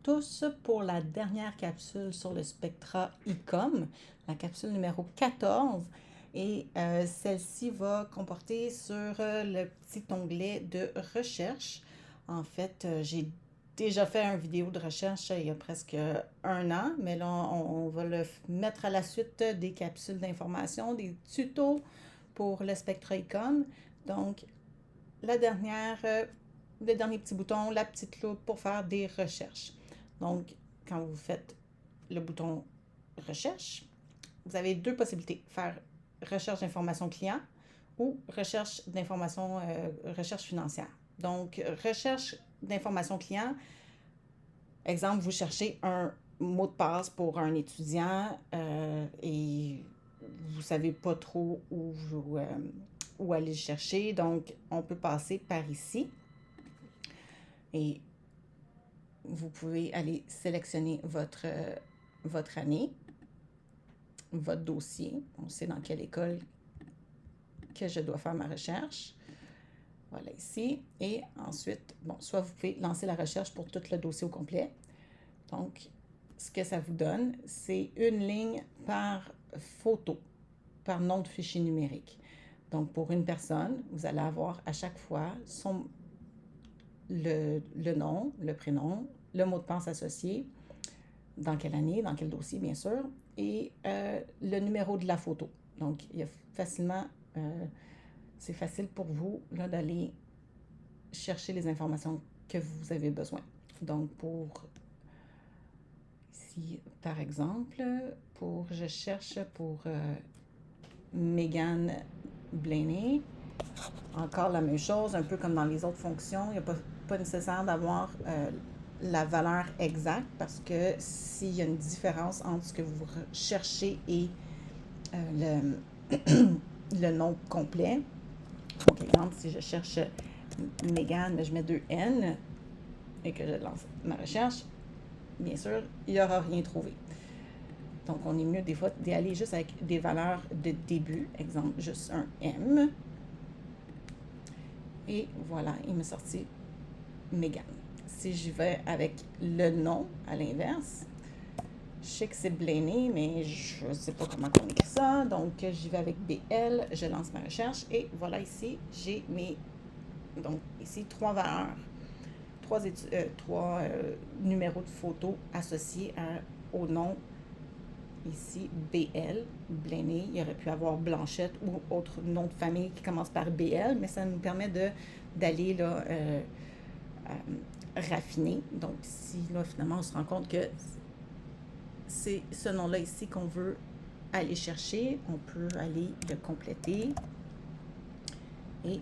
tous pour la dernière capsule sur le Spectra ICOM, la capsule numéro 14. Et celle-ci va comporter sur le petit onglet de recherche. En fait, j'ai déjà fait une vidéo de recherche il y a presque un an, mais là, on va le mettre à la suite des capsules d'information, des tutos pour le Spectra ICOM. Donc, la dernière, le dernier petit bouton, la petite loupe pour faire des recherches. Donc, quand vous faites le bouton recherche, vous avez deux possibilités. Faire recherche d'informations clients ou recherche d'informations, recherche financière. Donc, recherche d'informations clients, exemple, vous cherchez un mot de passe pour un étudiant et vous ne savez pas trop où aller le chercher. Donc, on peut passer par ici et vous pouvez aller sélectionner votre année, votre dossier. On sait dans quelle école que je dois faire ma recherche. Voilà ici. Et ensuite, bon, soit vous pouvez lancer la recherche pour tout le dossier au complet. Donc, ce que ça vous donne, c'est une ligne par photo, par nom de fichier numérique. Donc, pour une personne, vous allez avoir à chaque fois le nom, le prénom, le mot de passe associé, dans quelle année, dans quel dossier, bien sûr, et le numéro de la photo. Donc, il y a facilement, c'est facile pour vous là, d'aller chercher les informations que vous avez besoin. Donc, pour ici, par exemple, je cherche pour Megan Blaney. Encore la même chose, un peu comme dans les autres fonctions. Il n'y a pas nécessaire d'avoir la valeur exacte parce que s'il y a une différence entre ce que vous cherchez et le nom complet, donc exemple, si je cherche Megan, mais je mets 2 N et que je lance ma recherche, bien sûr, il n'y aura rien trouvé. Donc, on est mieux des fois d'aller juste avec des valeurs de début. Exemple, juste un M. Et voilà, il m'est sorti Megan. Si je vais avec le nom à l'inverse, je sais que c'est Blaney, mais je ne sais pas comment on écrit ça. Donc, j'y vais avec BL, je lance ma recherche et voilà ici, j'ai mes... Donc, ici, 3 valeurs, 3 numéros de photos associés au nom. Ici, BL, Blaney. Il aurait pu avoir Blanchette ou autre nom de famille qui commence par BL, mais ça nous permet d'aller là, raffiner. Donc, ici, là, finalement, on se rend compte que c'est ce nom-là ici qu'on veut aller chercher. On peut aller le compléter. Et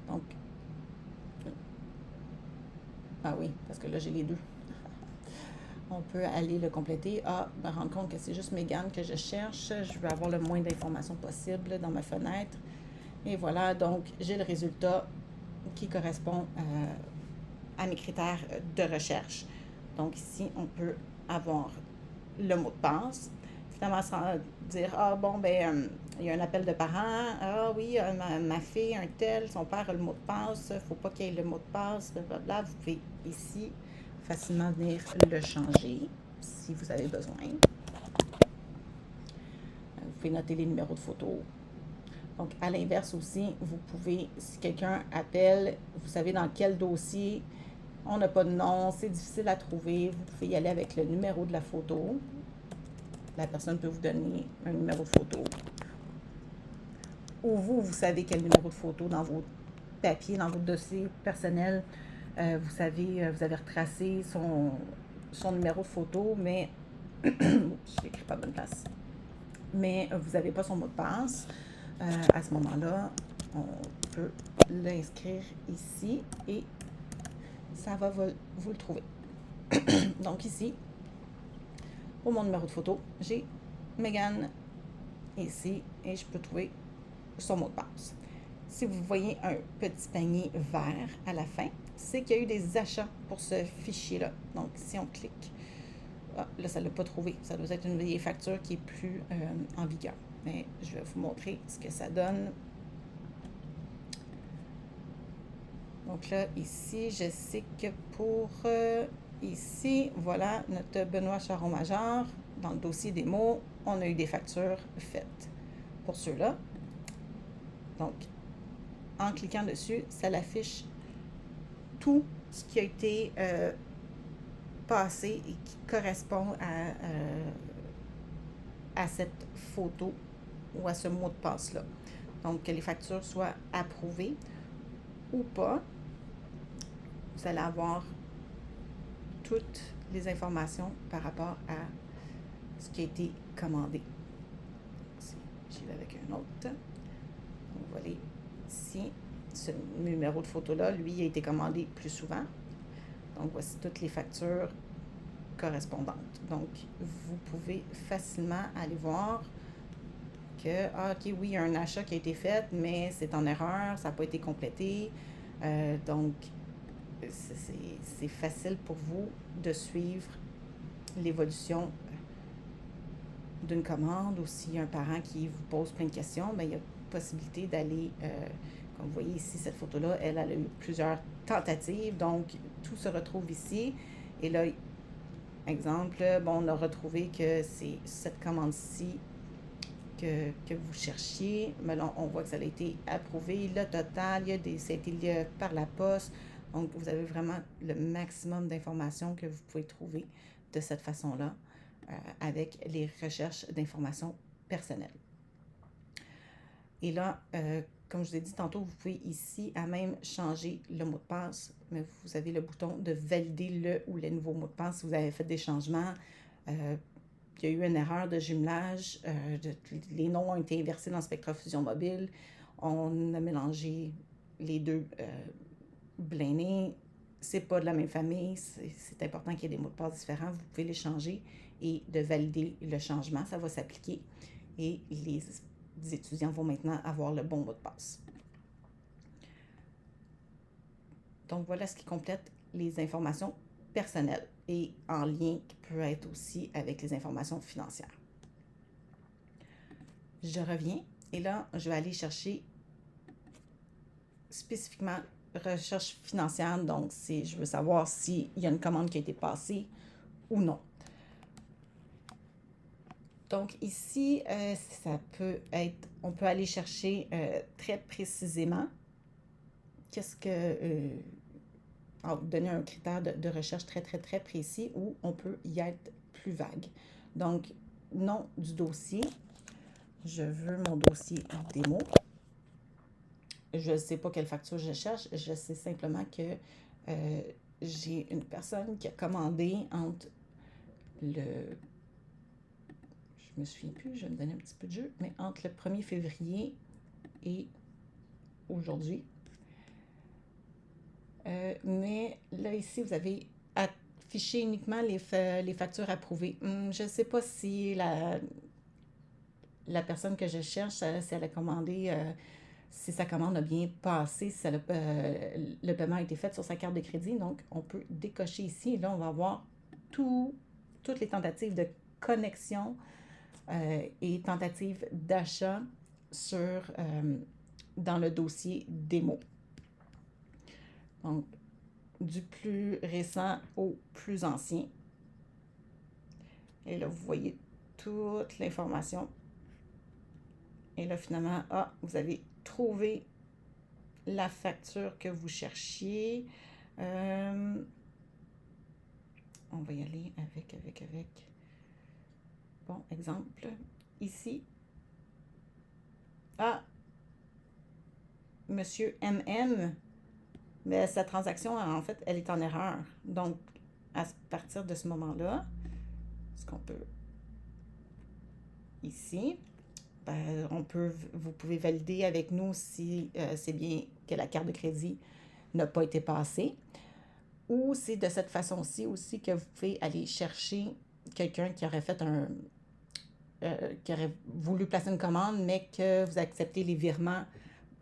donc, ah oui, parce que là, j'ai les deux. On peut aller le compléter. Ah, me rendre compte que c'est juste Megan que je cherche. Je veux avoir le moins d'informations possible dans ma fenêtre. Et voilà, donc j'ai le résultat qui correspond à mes critères de recherche. Donc ici, on peut avoir le mot de passe. Finalement, sans dire, ah bon, ben, il y a un appel de parents. Ah oui, ma fille, un tel, son père a le mot de passe. Il ne faut pas qu'il y ait le mot de passe, blablabla. Vous pouvez ici facilement venir le changer si vous avez besoin. Vous pouvez noter les numéros de photo. Donc, à l'inverse aussi, vous pouvez, si quelqu'un appelle, vous savez dans quel dossier, on n'a pas de nom, c'est difficile à trouver, vous pouvez y aller avec le numéro de la photo. La personne peut vous donner un numéro de photo. Ou vous savez quel numéro de photo dans vos papiers, dans votre dossier personnel, vous savez, vous avez retracé son numéro de photo, mais je n'écris pas à bonne place. Mais vous n'avez pas son mot de passe. À ce moment-là, on peut l'inscrire ici et ça va vous le trouver. Donc ici, pour mon numéro de photo, j'ai Megan ici et je peux trouver son mot de passe. Si vous voyez un petit panier vert à la fin, c'est qu'il y a eu des achats pour ce fichier-là. Donc, si on clique, là, ça ne l'a pas trouvé. Ça doit être une vieille facture qui est plus en vigueur. Mais je vais vous montrer ce que ça donne. Donc là, ici, je sais que pour ici, voilà notre Benoît Charron-Major. Dans le dossier des mots, on a eu des factures faites pour ceux-là. Donc, en cliquant dessus, ça l'affiche tout ce qui a été passé et qui correspond à cette photo ou à ce mot de passe-là. Donc, que les factures soient approuvées ou pas, vous allez avoir toutes les informations par rapport à ce qui a été commandé. J'y vais avec un autre. On va aller ici. Ce numéro de photo-là, lui, a été commandé plus souvent. Donc, voici toutes les factures correspondantes. Donc, vous pouvez facilement aller voir que, OK, oui, il y a un achat qui a été fait, mais c'est en erreur, ça n'a pas été complété. Donc, c'est facile pour vous de suivre l'évolution d'une commande, ou s'il y a un parent qui vous pose plein de questions, bien, il y a possibilité d'aller, comme vous voyez ici, cette photo-là, elle a eu plusieurs tentatives, donc tout se retrouve ici. Et là, exemple, bon, on a retrouvé que c'est cette commande-ci que vous cherchiez, mais là, on voit que ça a été approuvé. Le total, ça a été par la poste. Donc, vous avez vraiment le maximum d'informations que vous pouvez trouver de cette façon-là avec les recherches d'informations personnelles. Et là, comme je vous ai dit tantôt, vous pouvez ici à même changer le mot de passe, mais vous avez le bouton de valider le ou les nouveaux mots de passe si vous avez fait des changements. Il y a eu une erreur de jumelage, les noms ont été inversés dans SpectraFusion Mobile, on a mélangé les deux Blaney, c'est pas de la même famille, c'est important qu'il y ait des mots de passe différents, vous pouvez les changer et de valider le changement, ça va s'appliquer et les étudiants vont maintenant avoir le bon mot de passe. Donc voilà ce qui complète les informations personnelles et en lien qui peut être aussi avec les informations financières. Je reviens et là, je vais aller chercher spécifiquement recherche financière. Donc, je veux savoir s'il y a une commande qui a été passée ou non. Donc, ici, ça peut être, on peut aller chercher très précisément qu'est-ce que, donner un critère de recherche très, très, très précis ou on peut y être plus vague. Donc, nom du dossier. Je veux mon dossier démo. Je ne sais pas quelle facture je cherche. Je sais simplement que j'ai une personne qui a commandé entre le... Je me souviens plus, je vais me donner un petit peu de jeu, mais entre le 1er février et aujourd'hui. Mais là, ici, vous avez affiché uniquement les factures approuvées. Je ne sais pas si la personne que je cherche, si elle a commandé, si sa commande a bien passé, si le paiement a été fait sur sa carte de crédit. Donc, on peut décocher ici. Et là, on va voir toutes les tentatives de connexion et tentatives d'achat dans le dossier démo. Donc, du plus récent au plus ancien. Et là, vous voyez toute l'information. Et là, finalement, vous avez trouvé la facture que vous cherchiez. On va y aller avec. Bon, exemple, ici. Monsieur MM, mais sa transaction, en fait, elle est en erreur. Donc, à partir de ce moment-là, ce qu'on peut ici, vous pouvez valider avec nous si c'est bien que la carte de crédit n'a pas été passée. Ou c'est de cette façon-ci aussi que vous pouvez aller chercher quelqu'un qui aurait fait qui aurait voulu placer une commande, mais que vous acceptez les virements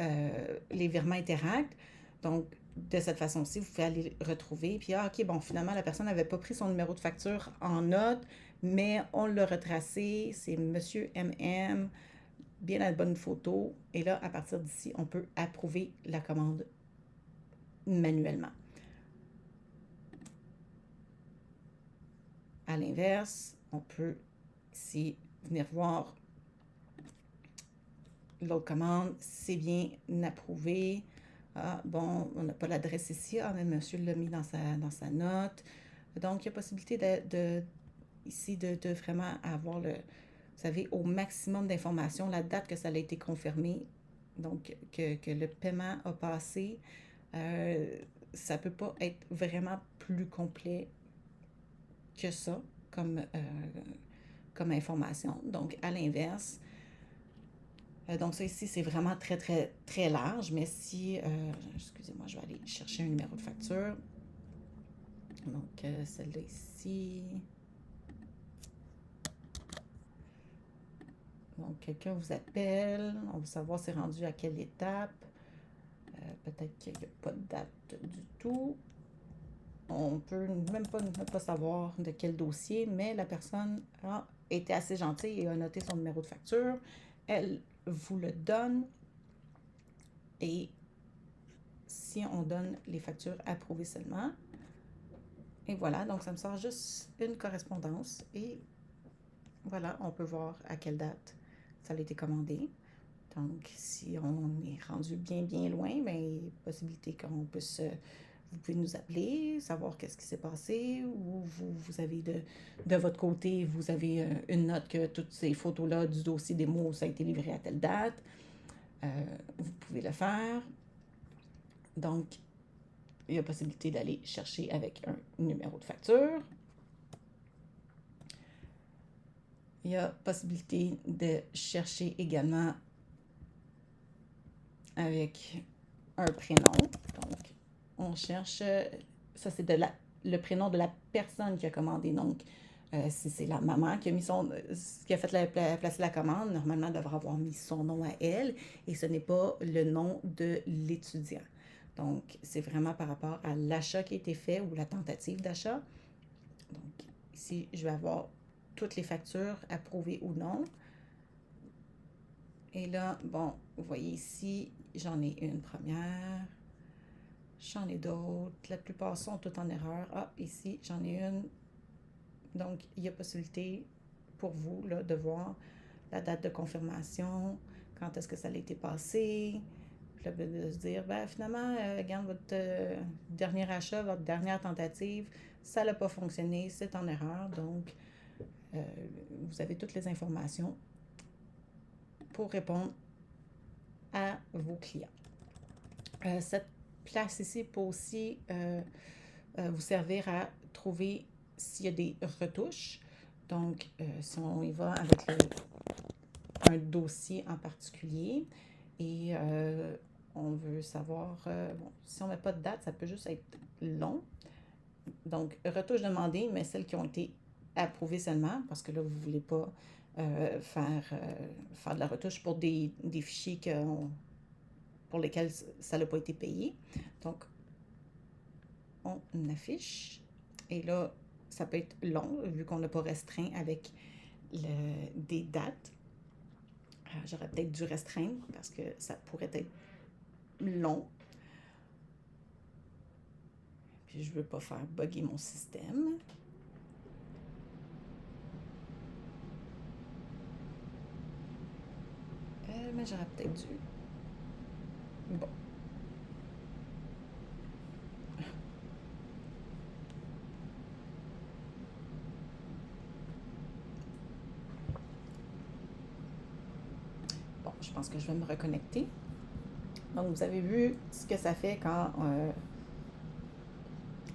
Interact. Donc, de cette façon-ci, vous pouvez aller retrouver. Puis, OK, bon, finalement, la personne n'avait pas pris son numéro de facture en note, mais on l'a retracé. C'est Monsieur MM, bien la bonne photo. Et là, à partir d'ici, on peut approuver la commande manuellement. À l'inverse, on peut ici venir voir l'autre commande, c'est bien approuvé. Ah, bon, on n'a pas l'adresse ici. Ah, mais monsieur l'a mis dans sa note. Donc, il y a possibilité ici de vraiment avoir vous savez, au maximum d'informations, la date que ça a été confirmé, donc que le paiement a passé. Ça ne peut pas être vraiment plus complet que ça comme information. Donc, à l'inverse, donc ça ici, c'est vraiment très, très, très large, mais si, excusez-moi, je vais aller chercher un numéro de facture. Donc, celle-là ici. Donc, quelqu'un vous appelle, on veut savoir c'est rendu à quelle étape. Peut-être qu'il n'y a pas de date du tout. On peut même pas ne pas savoir de quel dossier, mais la personne a été assez gentille et a noté son numéro de facture. Elle vous le donne et si on donne les factures approuvées seulement, et voilà, donc ça me sort juste une correspondance et voilà, on peut voir à quelle date ça a été commandé. Donc, si on est rendu bien, bien loin, bien, possibilité qu'on puisse, vous pouvez nous appeler, savoir qu'est-ce qui s'est passé, ou vous avez de votre côté, vous avez une note que toutes ces photos-là du dossier des mots, ça a été livré à telle date. Vous pouvez le faire. Donc, il y a possibilité d'aller chercher avec un numéro de facture. Il y a possibilité de chercher également avec un prénom. Donc, on cherche, ça c'est le prénom de la personne qui a commandé. Donc, si c'est la maman qui a mis qui a fait placer la commande, normalement, elle devra avoir mis son nom à elle et ce n'est pas le nom de l'étudiant. Donc, c'est vraiment par rapport à l'achat qui a été fait ou la tentative d'achat. Donc, ici, je vais avoir toutes les factures approuvées ou non. Et là, bon, vous voyez ici, j'en ai une première, j'en ai d'autres. La plupart sont toutes en erreur. Ah, ici, j'en ai une. Donc, il y a possibilité pour vous là, de voir la date de confirmation, quand est-ce que ça a été passé. Puis là, de se dire, ben, finalement, regarde votre dernier achat, votre dernière tentative, ça n'a pas fonctionné, c'est en erreur. Donc, vous avez toutes les informations pour répondre à vos clients. Cette place ici peut aussi vous servir à trouver s'il y a des retouches. Donc, si on y va avec un dossier en particulier et on veut savoir, bon, si on ne met pas de date, ça peut juste être long. Donc, retouches demandées, mais celles qui ont été approuvées seulement, parce que là, vous ne voulez pas faire de la retouche pour des fichiers pour lesquels ça n'a pas été payé. Donc, on affiche. Et là, ça peut être long, vu qu'on n'a pas restreint avec des dates. J'aurais peut-être dû restreindre parce que ça pourrait être long. Puis je ne veux pas faire bugger mon système. Mais j'aurais peut-être dû. Bon. Bon, je pense que je vais me reconnecter. Donc, vous avez vu ce que ça fait quand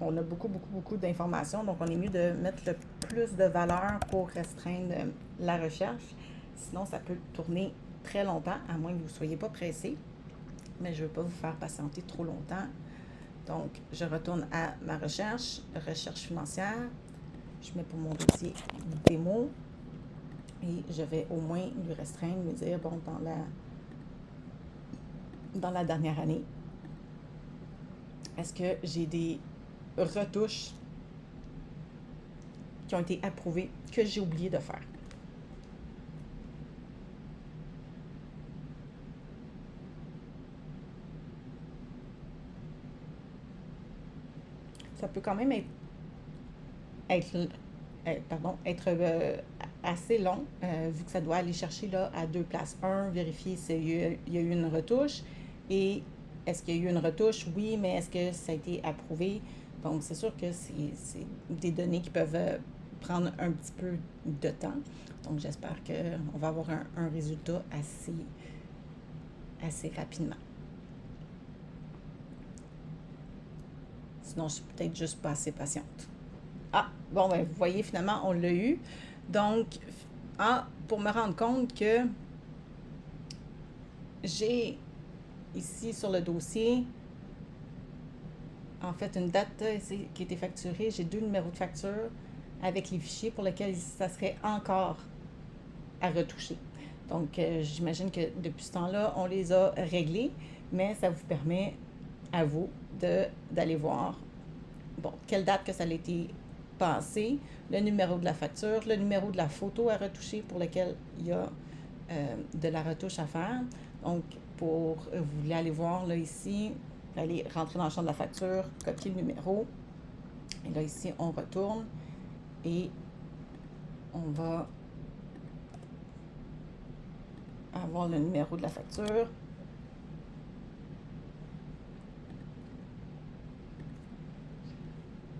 on a beaucoup, beaucoup, beaucoup d'informations. Donc, on est mieux de mettre le plus de valeur pour restreindre la recherche. Sinon, ça peut tourner très longtemps, à moins que vous ne soyez pas pressé. Mais je ne veux pas vous faire patienter trop longtemps. Donc, je retourne à ma recherche financière. Je mets pour mon dossier démo. Et je vais au moins lui restreindre, me dire, bon, dans la dernière année, est-ce que j'ai des retouches qui ont été approuvées que j'ai oublié de faire? Ça peut quand même être être assez long, vu que ça doit aller chercher là, à deux places. Un, vérifier s'il y a eu une retouche et est-ce qu'il y a eu une retouche? Oui, mais est-ce que ça a été approuvé? Donc, c'est sûr que c'est des données qui peuvent prendre un petit peu de temps. Donc, j'espère qu'on va avoir un résultat assez rapidement. Sinon, je suis peut-être juste pas assez patiente. Ah, bon, ben, vous voyez, finalement, on l'a eu. Donc, pour me rendre compte que j'ai ici sur le dossier, en fait, une date ici, qui a été facturée. J'ai deux numéros de facture avec les fichiers pour lesquels ça serait encore à retoucher. Donc, j'imagine que depuis ce temps-là, on les a réglés, mais ça vous permet à vous d'aller voir, bon, quelle date que ça a été passé, le numéro de la facture, le numéro de la photo à retoucher pour lequel il y a de la retouche à faire. Donc, vous voulez aller voir là ici, aller rentrer dans le champ de la facture, copier le numéro. Et là ici, on retourne et on va avoir le numéro de la facture.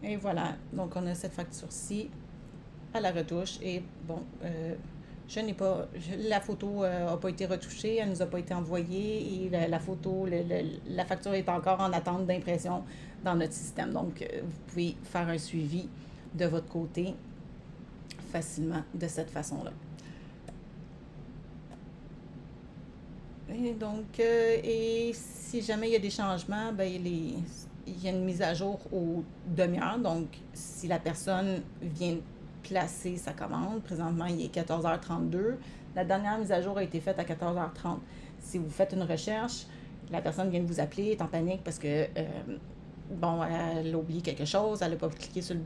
Et voilà, donc on a cette facture-ci à la retouche. Et bon, je n'ai pas, la photo n'a pas été retouchée, elle ne nous a pas été envoyée et la photo, la facture est encore en attente d'impression dans notre système. Donc, vous pouvez faire un suivi de votre côté facilement de cette façon-là. Et donc, et si jamais il y a des changements, ben, il y a une mise à jour aux demi-heures. Donc, si la personne vient placer sa commande, présentement il est 14h32, la dernière mise à jour a été faite à 14h30. Si vous faites une recherche, la personne vient de vous appeler, est en panique parce que, bon, elle a oublié quelque chose, elle n'a pas cliqué sur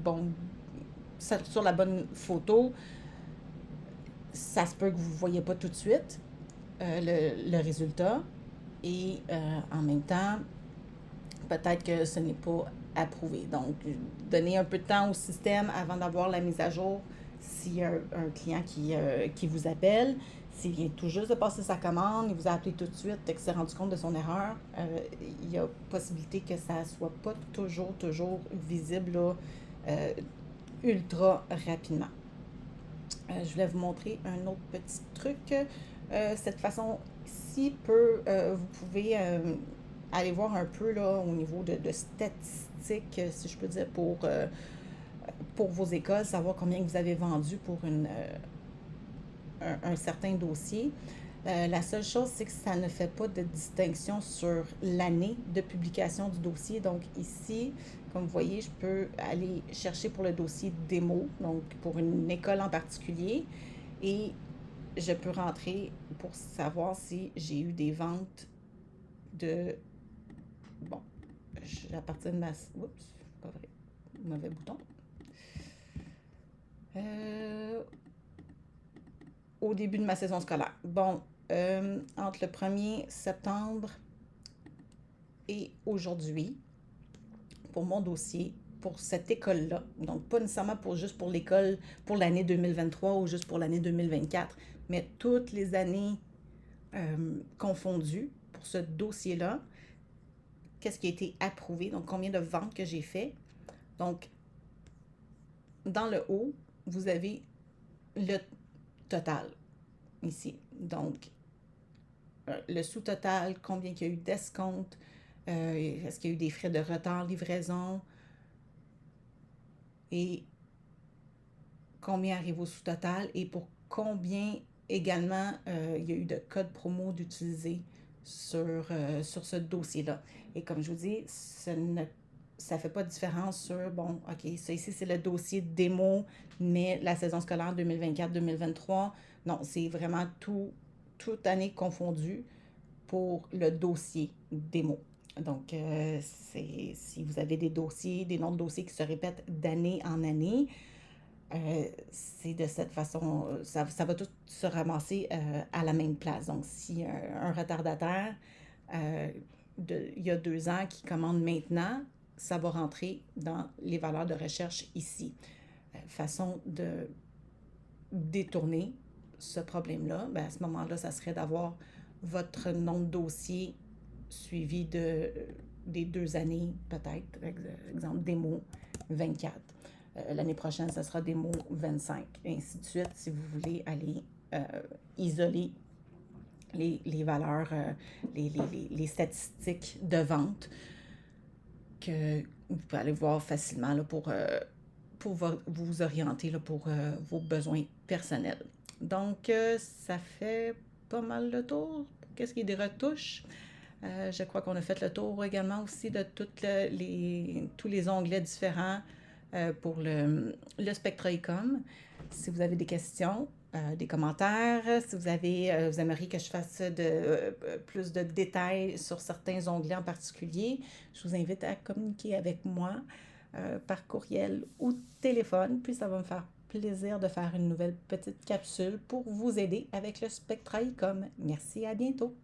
la bonne photo, ça se peut que vous ne voyez pas tout de suite le résultat et en même temps, peut-être que ce n'est pas approuvé. Donc, donner un peu de temps au système avant d'avoir la mise à jour s'il y a un client qui vous appelle. S'il vient tout juste de passer sa commande, il vous a appelé tout de suite et qu'il s'est rendu compte de son erreur, il y a possibilité que ça ne soit pas toujours visible là, ultra rapidement. Je voulais vous montrer un autre petit truc. Cette façon-ci vous pouvez aller voir un peu là, au niveau de statistiques, si je peux dire, pour vos écoles, savoir combien vous avez vendu pour un certain dossier. La seule chose, c'est que ça ne fait pas de distinction sur l'année de publication du dossier. Donc ici, comme vous voyez, je peux aller chercher pour le dossier démo, donc pour une école en particulier, et je peux rentrer pour savoir si j'ai eu des ventes de... Bon, à partir de ma... Oups, pas vrai, mauvais bouton. Au début de ma saison scolaire. Bon, entre le 1er septembre et aujourd'hui, pour mon dossier, pour cette école-là, donc pas nécessairement juste pour l'école, pour l'année 2023 ou juste pour l'année 2024, mais toutes les années confondues pour ce dossier-là, qu'est-ce qui a été approuvé, donc combien de ventes que j'ai fait. Donc, dans le haut, vous avez le total ici. Donc, le sous-total, combien il y a eu d'escompte, est-ce qu'il y a eu des frais de retard, livraison, et combien arrive au sous-total, et pour combien également il y a eu de codes promo d'utiliser sur ce dossier-là. Et comme je vous dis, ça ne fait pas de différence sur, bon, OK, ça ici, c'est le dossier démo, mais la saison scolaire 2024-2023, non, c'est vraiment toute année confondue pour le dossier démo. Donc, si vous avez des dossiers, des noms de dossiers qui se répètent d'année en année, c'est de cette façon, ça va tout se ramasser à la même place. Donc, si un retardataire il y a 2 ans qui commande maintenant, ça va rentrer dans les valeurs de recherche ici. façon de détourner ce problème-là, à ce moment-là, ça serait d'avoir votre nom de dossier suivi des 2 années, peut-être, exemple, démo 24. L'année prochaine, ça sera démo 25, et ainsi de suite, si vous voulez aller isoler les valeurs, les statistiques de vente que vous pouvez aller voir facilement là, pour vous orienter là, pour vos besoins personnels. Donc, ça fait pas mal le tour. Qu'est-ce qui est des retouches? Je crois qu'on a fait le tour également aussi de tous les onglets différents pour le Spectra Ecom. Si vous avez des questions, des commentaires, si vous aimeriez que je fasse plus de détails sur certains onglets en particulier, je vous invite à communiquer avec moi par courriel ou téléphone, puis ça va me faire plaisir de faire une nouvelle petite capsule pour vous aider avec le Spectra Ecom. Merci, à bientôt!